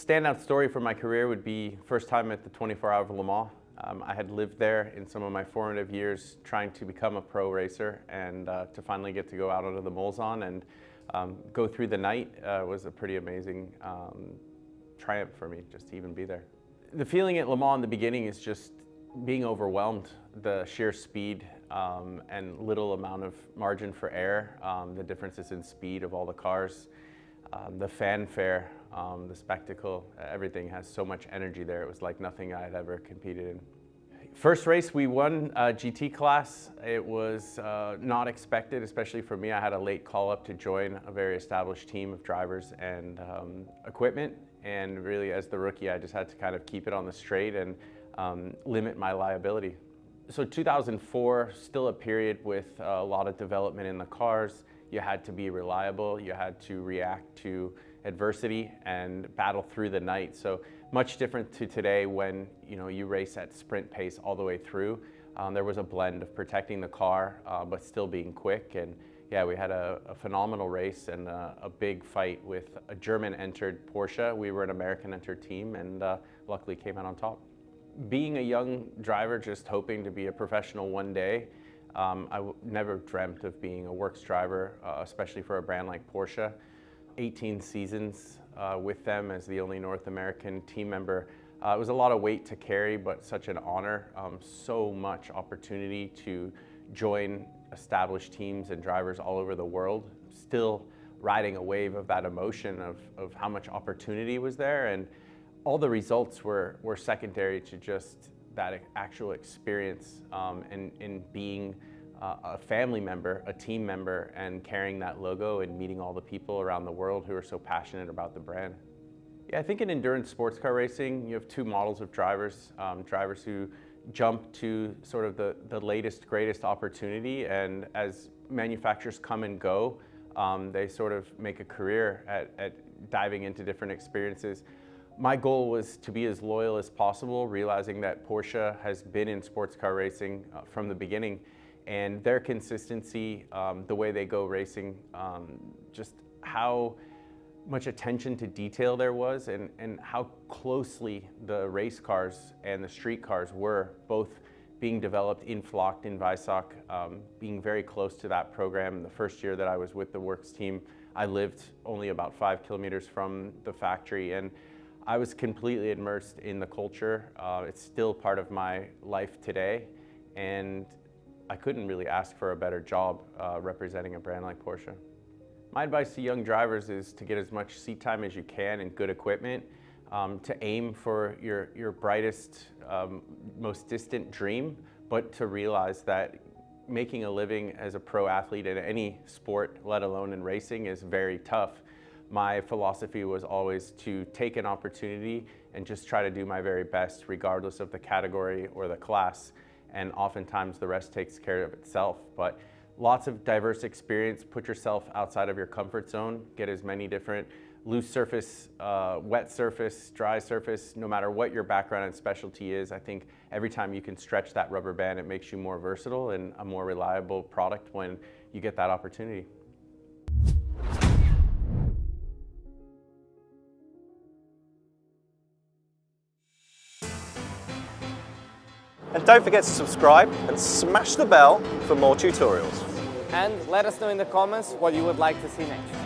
Standout story for my career would be first time at the 24-hour of Le Mans. I had lived there in some of my formative years trying to become a pro racer, and to finally get to go out onto the Mulsanne and go through the night was a pretty amazing triumph for me, just to even be there. The feeling at Le Mans in the beginning is just being overwhelmed, the sheer speed and little amount of margin for error, the differences in speed of all the cars, the fanfare, the spectacle, everything has so much energy there. It was like nothing I had ever competed in. First race we won GT class. It was not expected, especially for me. I had a late call up to join a very established team of drivers and equipment, and really as the rookie I just had to kind of keep it on the straight and limit my liability. So 2004, still a period with a lot of development in the cars. You had to be reliable, you had to react to adversity and battle through the night. So much different to today when you race at sprint pace all the way through. There was a blend of protecting the car but still being quick, and yeah, we had a phenomenal race and a big fight with a German entered Porsche. We were an American entered team, and luckily came out on top. Being a young driver just hoping to be a professional one day, I never dreamt of being a works driver, especially for a brand like Porsche. 18 seasons with them as the only North American team member. It was a lot of weight to carry, but such an honor. So much opportunity to join established teams and drivers all over the world, still riding a wave of that emotion of how much opportunity was there. And all the results were secondary to just that actual experience and being a family member, a team member, and carrying that logo and meeting all the people around the world who are so passionate about the brand. Yeah, I think in endurance sports car racing, you have two models of drivers. Drivers who jump to sort of the latest, greatest opportunity, and as manufacturers come and go, they sort of make a career at diving into different experiences. My goal was to be as loyal as possible, realizing that Porsche has been in sports car racing from the beginning, and their consistency, the way they go racing, just how much attention to detail there was, and how closely the race cars and the street cars were, both being developed in Flocht, in Weissach, being very close to that program. The first year that I was with the works team, I lived only about 5 kilometers from the factory, and I was completely immersed in the culture. It's still part of my life today, and I couldn't really ask for a better job representing a brand like Porsche. My advice to young drivers is to get as much seat time as you can and good equipment, to aim for your brightest, most distant dream, but to realize that making a living as a pro athlete in any sport, let alone in racing, is very tough. My philosophy was always to take an opportunity and just try to do my very best, regardless of the category or the class. And oftentimes the rest takes care of itself. But lots of diverse experience, put yourself outside of your comfort zone, get as many different loose surface, wet surface, dry surface, no matter what your background and specialty is. I think every time you can stretch that rubber band, it makes you more versatile and a more reliable product when you get that opportunity. And don't forget to subscribe and smash the bell for more tutorials. And let us know in the comments what you would like to see next.